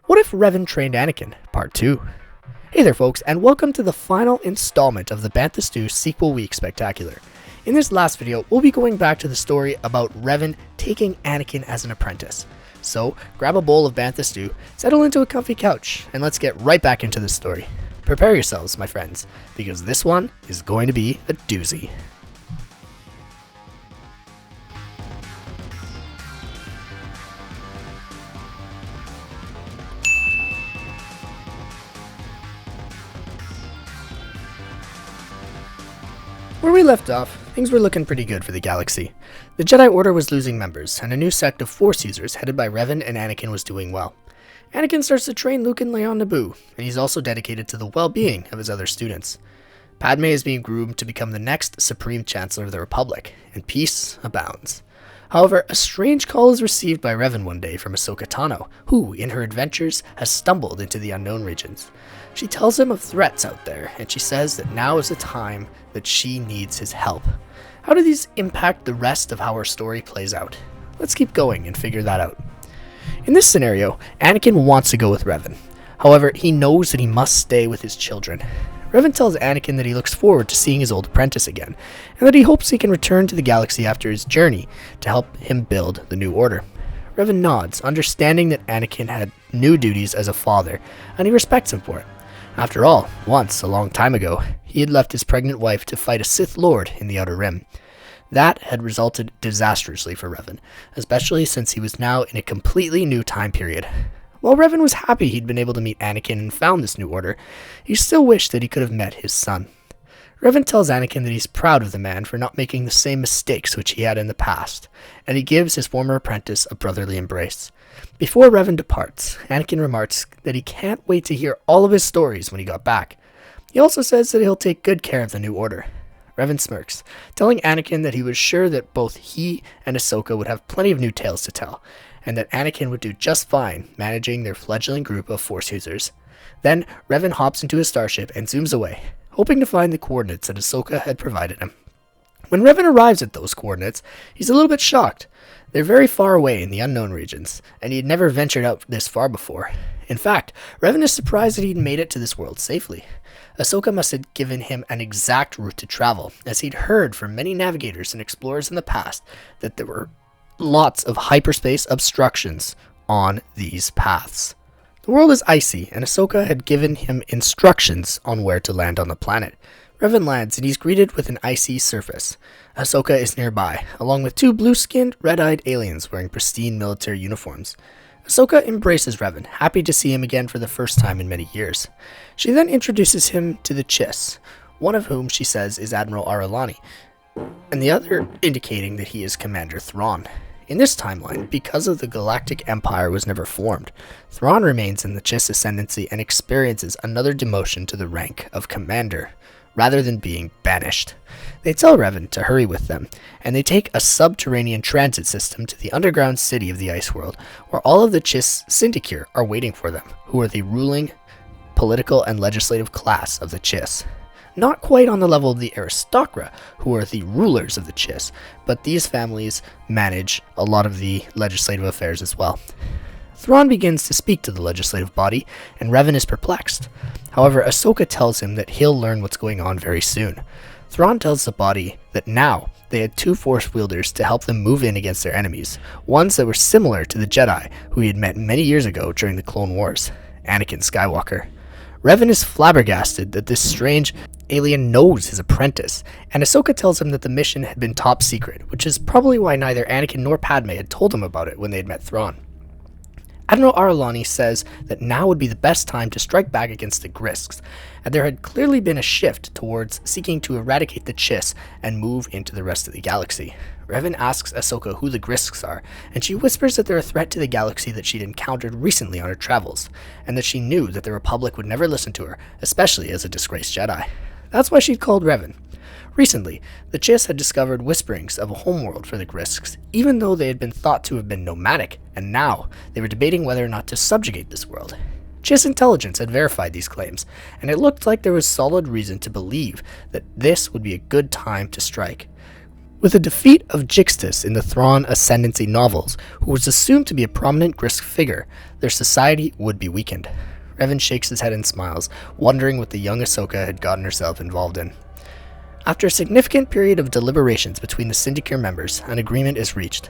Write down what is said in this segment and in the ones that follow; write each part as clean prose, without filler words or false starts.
What if Revan trained Anakin? Part 2. Hey there folks, and welcome to the final installment of the Bantha II Sequel Week Spectacular. In this last video, we'll be going back to the story about Revan taking Anakin as an apprentice. So, grab a bowl of Bantha stew, settle into a comfy couch, and let's get right back into the story. Prepare yourselves, my friends, because this one is going to be a doozy. Where we left off, things were looking pretty good for the galaxy. The Jedi Order was losing members, and a new sect of Force users headed by Revan and Anakin was doing well. Anakin starts to train Luke and Leia on Naboo, and he's also dedicated to the well-being of his other students. Padme is being groomed to become the next Supreme Chancellor of the Republic, and peace abounds. However, a strange call is received by Revan one day from Ahsoka Tano, who, in her adventures, has stumbled into the unknown regions. She tells him of threats out there, and she says that now is the time that she needs his help. How do these impact the rest of how her story plays out? Let's keep going and figure that out. In this scenario, Anakin wants to go with Revan. However, he knows that he must stay with his children. Revan tells Anakin that he looks forward to seeing his old apprentice again, and that he hopes he can return to the galaxy after his journey to help him build the New Order. Revan nods, understanding that Anakin had new duties as a father, and he respects him for it. After all, once, a long time ago, he had left his pregnant wife to fight a Sith Lord in the Outer Rim. That had resulted disastrously for Revan, especially since he was now in a completely new time period. While Revan was happy he'd been able to meet Anakin and found this new order, he still wished that he could have met his son. Revan tells Anakin that he's proud of the man for not making the same mistakes which he had in the past, and he gives his former apprentice a brotherly embrace. Before Revan departs, Anakin remarks that he can't wait to hear all of his stories when he got back. He also says that he'll take good care of the new order. Revan smirks, telling Anakin that he was sure that both he and Ahsoka would have plenty of new tales to tell, and that Anakin would do just fine managing their fledgling group of Force users. Then, Revan hops into his starship and zooms away, hoping to find the coordinates that Ahsoka had provided him. When Revan arrives at those coordinates, he's a little bit shocked. They're very far away in the unknown regions, and he had never ventured out this far before. In fact, Revan is surprised that he'd made it to this world safely. Ahsoka must have given him an exact route to travel, as he'd heard from many navigators and explorers in the past that there were lots of hyperspace obstructions on these paths. The world is icy, and Ahsoka had given him instructions on where to land on the planet. Revan lands, and he's greeted with an icy surface. Ahsoka is nearby, along with two blue-skinned, red-eyed aliens wearing pristine military uniforms. Ahsoka embraces Revan, happy to see him again for the first time in many years. She then introduces him to the Chiss, one of whom she says is Admiral Ar'alani, and the other indicating that he is Commander Thrawn. In this timeline, because of the Galactic Empire was never formed, Thrawn remains in the Chiss ascendancy and experiences another demotion to the rank of Commander, rather than being banished. They tell Revan to hurry with them, and they take a subterranean transit system to the underground city of the Ice World, where all of the Chiss Syndicure are waiting for them, who are the ruling political and legislative class of the Chiss. Not quite on the level of the aristocra, who are the rulers of the Chiss, but these families manage a lot of the legislative affairs as well. Thrawn begins to speak to the legislative body, and Revan is perplexed. However, Ahsoka tells him that he'll learn what's going on very soon. Thrawn tells the body that now they had two Force wielders to help them move in against their enemies, ones that were similar to the Jedi who he had met many years ago during the Clone Wars, Anakin Skywalker. Revan is flabbergasted that this strange alien knows his apprentice, and Ahsoka tells him that the mission had been top secret, which is probably why neither Anakin nor Padme had told him about it when they had met Thrawn. Admiral Ar'alani says that now would be the best time to strike back against the Grisks, and there had clearly been a shift towards seeking to eradicate the Chiss and move into the rest of the galaxy. Revan asks Ahsoka who the Grisks are, and she whispers that they're a threat to the galaxy that she'd encountered recently on her travels, and that she knew that the Republic would never listen to her, especially as a disgraced Jedi. That's why she'd called Revan. Recently, the Chiss had discovered whisperings of a homeworld for the Grisks, even though they had been thought to have been nomadic, and now they were debating whether or not to subjugate this world. Chiss intelligence had verified these claims, and it looked like there was solid reason to believe that this would be a good time to strike. With the defeat of Jixtus in the Thrawn Ascendancy novels, who was assumed to be a prominent Grisk figure, their society would be weakened. Revan shakes his head and smiles, wondering what the young Ahsoka had gotten herself involved in. After a significant period of deliberations between the Syndicate members, an agreement is reached.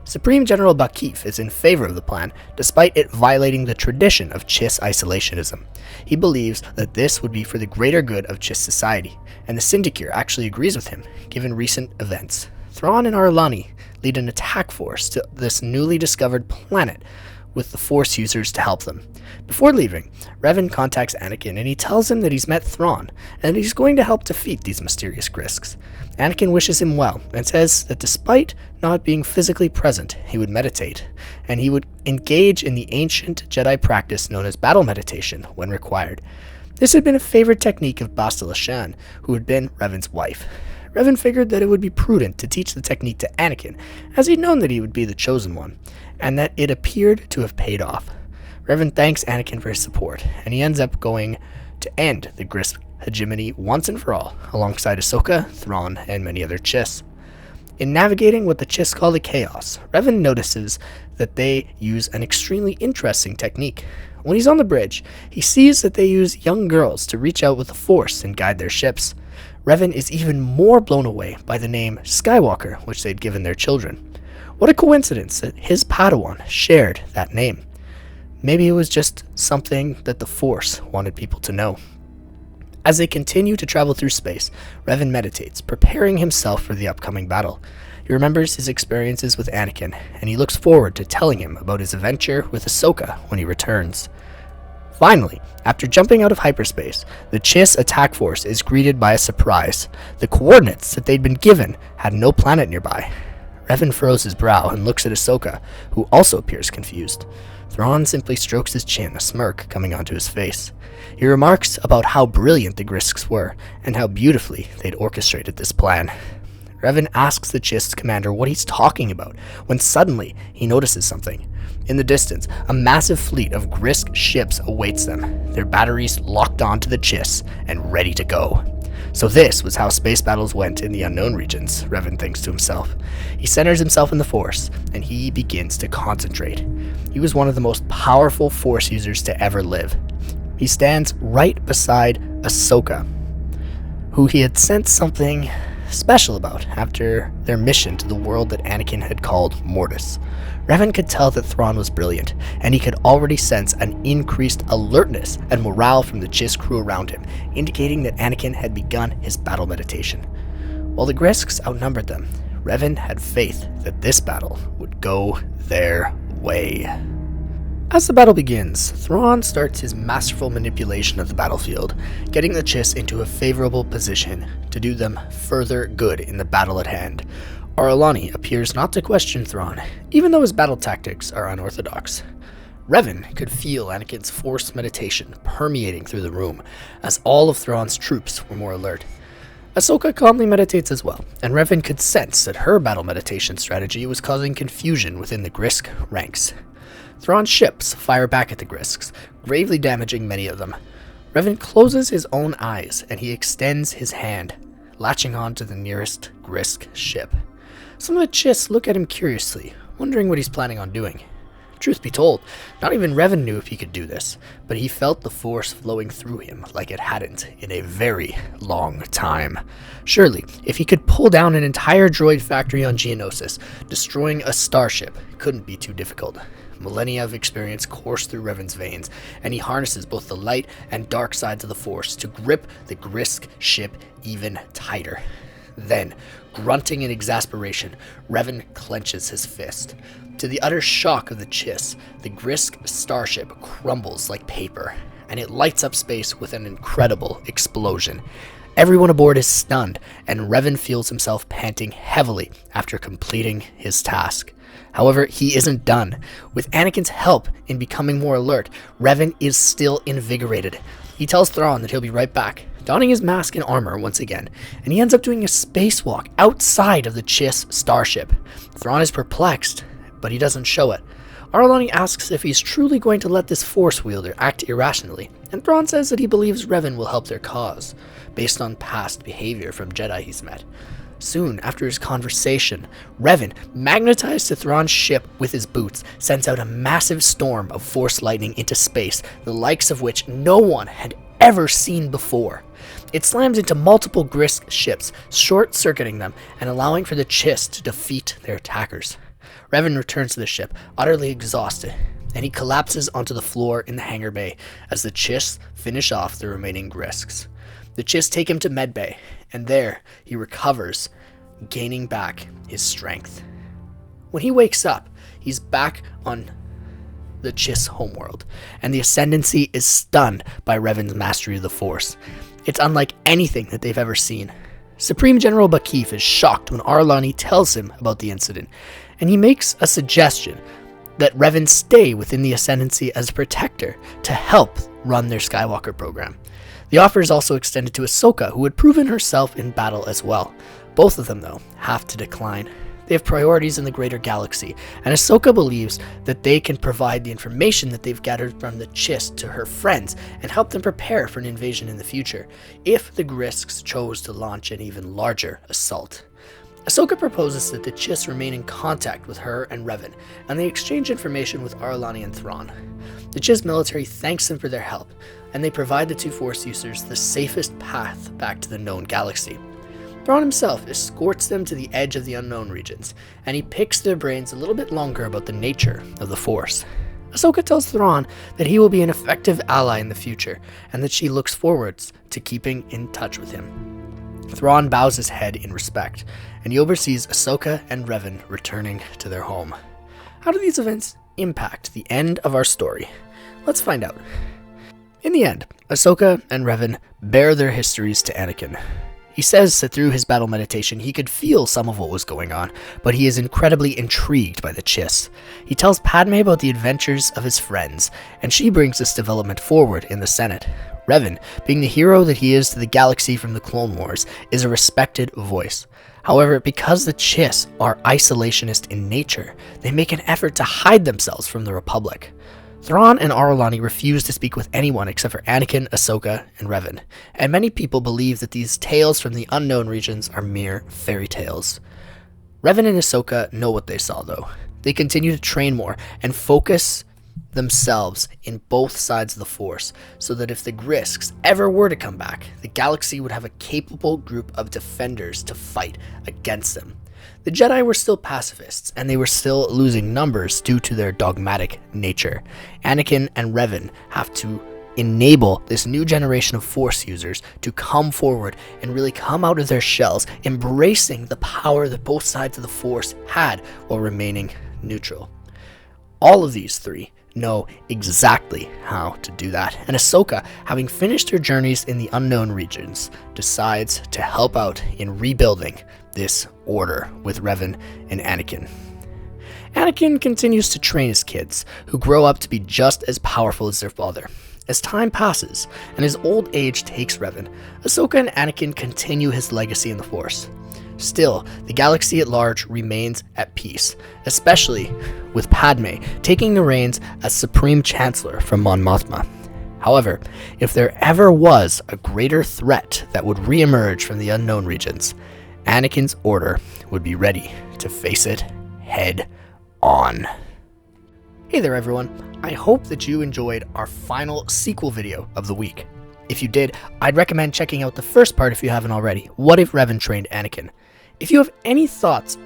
Supreme General Bakif is in favor of the plan, despite it violating the tradition of Chiss isolationism. He believes that this would be for the greater good of Chiss society, and the Syndicate actually agrees with him, given recent events. Thrawn and Arlani lead an attack force to this newly discovered planet, with the Force users to help them. Before leaving, Revan contacts Anakin and he tells him that he's met Thrawn and that he's going to help defeat these mysterious Grisks. Anakin wishes him well and says that despite not being physically present, he would meditate, and he would engage in the ancient Jedi practice known as battle meditation when required. This had been a favorite technique of Bastila Shan, who had been Revan's wife. Revan figured that it would be prudent to teach the technique to Anakin, as he'd known that he would be the chosen one, and that it appeared to have paid off. Revan thanks Anakin for his support, and he ends up going to end the Grisk hegemony once and for all, alongside Ahsoka, Thrawn, and many other Chiss. In navigating what the Chiss call the Chaos, Revan notices that they use an extremely interesting technique. When he's on the bridge, he sees that they use young girls to reach out with the Force and guide their ships. Revan is even more blown away by the name Skywalker, which they'd given their children. What a coincidence that his Padawan shared that name. Maybe it was just something that the Force wanted people to know. As they continue to travel through space, Revan meditates, preparing himself for the upcoming battle. He remembers his experiences with Anakin, and he looks forward to telling him about his adventure with Ahsoka when he returns. Finally, after jumping out of hyperspace, the Chiss attack force is greeted by a surprise. The coordinates that they'd been given had no planet nearby. Revan furrows his brow and looks at Ahsoka, who also appears confused. Thrawn simply strokes his chin, a smirk coming onto his face. He remarks about how brilliant the Grisks were, and how beautifully they'd orchestrated this plan. Revan asks the Chiss commander what he's talking about, when suddenly he notices something. In the distance, a massive fleet of Grisk ships awaits them, their batteries locked onto the Chiss and ready to go. So this was how space battles went in the unknown regions, Revan thinks to himself. He centers himself in the Force, and he begins to concentrate. He was one of the most powerful Force users to ever live. He stands right beside Ahsoka, who he had sensed something special about after their mission to the world that Anakin had called Mortis. Revan could tell that Thrawn was brilliant, and he could already sense an increased alertness and morale from the Chiss crew around him, indicating that Anakin had begun his battle meditation. While the Grisks outnumbered them, Revan had faith that this battle would go their way. As the battle begins, Thrawn starts his masterful manipulation of the battlefield, getting the Chiss into a favorable position to do them further good in the battle at hand. Arlani appears not to question Thrawn, even though his battle tactics are unorthodox. Revan could feel Anakin's Force meditation permeating through the room, as all of Thrawn's troops were more alert. Ahsoka calmly meditates as well, and Revan could sense that her battle meditation strategy was causing confusion within the Grisk ranks. Thrawn's ships fire back at the Grisks, gravely damaging many of them. Revan closes his own eyes, and he extends his hand, latching on to the nearest Grisk ship. Some of the Chiss look at him curiously, wondering what he's planning on doing. Truth be told, not even Revan knew if he could do this, but he felt the Force flowing through him like it hadn't in a very long time. Surely, if he could pull down an entire droid factory on Geonosis, destroying a starship couldn't be too difficult. Millennia of experience course through Revan's veins, and he harnesses both the light and dark sides of the Force to grip the Grisk ship even tighter. Then, grunting in exasperation, Revan clenches his fist. To the utter shock of the Chiss, the Grisk starship crumbles like paper, and it lights up space with an incredible explosion. Everyone aboard is stunned, and Revan feels himself panting heavily after completing his task. However, he isn't done. With Anakin's help in becoming more alert, Revan is still invigorated. He tells Thrawn that he'll be right back, donning his mask and armor once again, and he ends up doing a spacewalk outside of the Chiss starship. Thrawn is perplexed, but he doesn't show it. Arlani asks if he's truly going to let this Force wielder act irrationally, and Thrawn says that he believes Revan will help their cause, based on past behavior from Jedi he's met. Soon after his conversation, Revan, magnetized to Thrawn's ship with his boots, sends out a massive storm of Force lightning into space, the likes of which no one had ever seen before. It slams into multiple Grisk ships, short-circuiting them and allowing for the Chiss to defeat their attackers. Revan returns to the ship, utterly exhausted, and he collapses onto the floor in the hangar bay as the Chiss finish off the remaining Grisks. The Chiss take him to medbay, and there he recovers, gaining back his strength. When he wakes up, he's back on the Chiss homeworld, and the Ascendancy is stunned by Revan's mastery of the Force. It's unlike anything that they've ever seen. Supreme General Bakif is shocked when Arlani tells him about the incident, and he makes a suggestion that Revan stay within the Ascendancy as a protector to help run their Skywalker program. The offer is also extended to Ahsoka, who had proven herself in battle as well. Both of them, though, have to decline. They have priorities in the greater galaxy, and Ahsoka believes that they can provide the information that they've gathered from the Chiss to her friends and help them prepare for an invasion in the future, if the Grisks chose to launch an even larger assault. Ahsoka proposes that the Chiss remain in contact with her and Revan, and they exchange information with Arlani and Thrawn. The Chiss military thanks them for their help, and they provide the two Force users the safest path back to the known galaxy. Thrawn himself escorts them to the edge of the unknown regions, and he picks their brains a little bit longer about the nature of the Force. Ahsoka tells Thrawn that he will be an effective ally in the future, and that she looks forwards to keeping in touch with him. Thrawn bows his head in respect, and he oversees Ahsoka and Revan returning to their home. How do these events impact the end of our story? Let's find out. In the end, Ahsoka and Revan bear their histories to Anakin. He says that through his battle meditation he could feel some of what was going on, but he is incredibly intrigued by the Chiss. He tells Padme about the adventures of his friends, and she brings this development forward in the Senate. Revan, being the hero that he is to the galaxy from the Clone Wars, is a respected voice. However, because the Chiss are isolationist in nature, they make an effort to hide themselves from the Republic. Thrawn and Arlani refuse to speak with anyone except for Anakin, Ahsoka, and Revan, and many people believe that these tales from the unknown regions are mere fairy tales. Revan and Ahsoka know what they saw, though. They continue to train more and focus themselves in both sides of the Force, so that if the Grisks ever were to come back, the galaxy would have a capable group of defenders to fight against them. The Jedi were still pacifists, and they were still losing numbers due to their dogmatic nature. Anakin and Revan have to enable this new generation of Force users to come forward and really come out of their shells, embracing the power that both sides of the Force had while remaining neutral. All of these three know exactly how to do that, and Ahsoka, having finished her journeys in the unknown regions, decides to help out in rebuilding this order with Revan and Anakin. Anakin continues to train his kids, who grow up to be just as powerful as their father. As time passes, and his old age takes Revan, Ahsoka and Anakin continue his legacy in the Force. Still, the galaxy at large remains at peace, especially with Padme taking the reins as Supreme Chancellor from Mon Mothma. However, if there ever was a greater threat that would re-emerge from the unknown regions, Anakin's order would be ready to face it head on. Hey there everyone, I hope that you enjoyed our final sequel video of the week. If you did, I'd recommend checking out the first part if you haven't already, What If Revan Trained Anakin? If you have any thoughts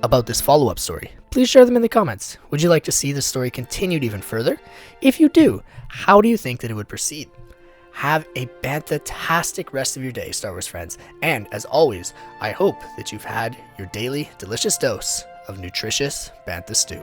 about this follow-up story, please share them in the comments. Would you like to see the story continued even further? If you do, how do you think that it would proceed? Have a fantastic rest of your day, Star Wars friends, and as always, I hope that you've had your daily delicious dose of nutritious Bantha stew.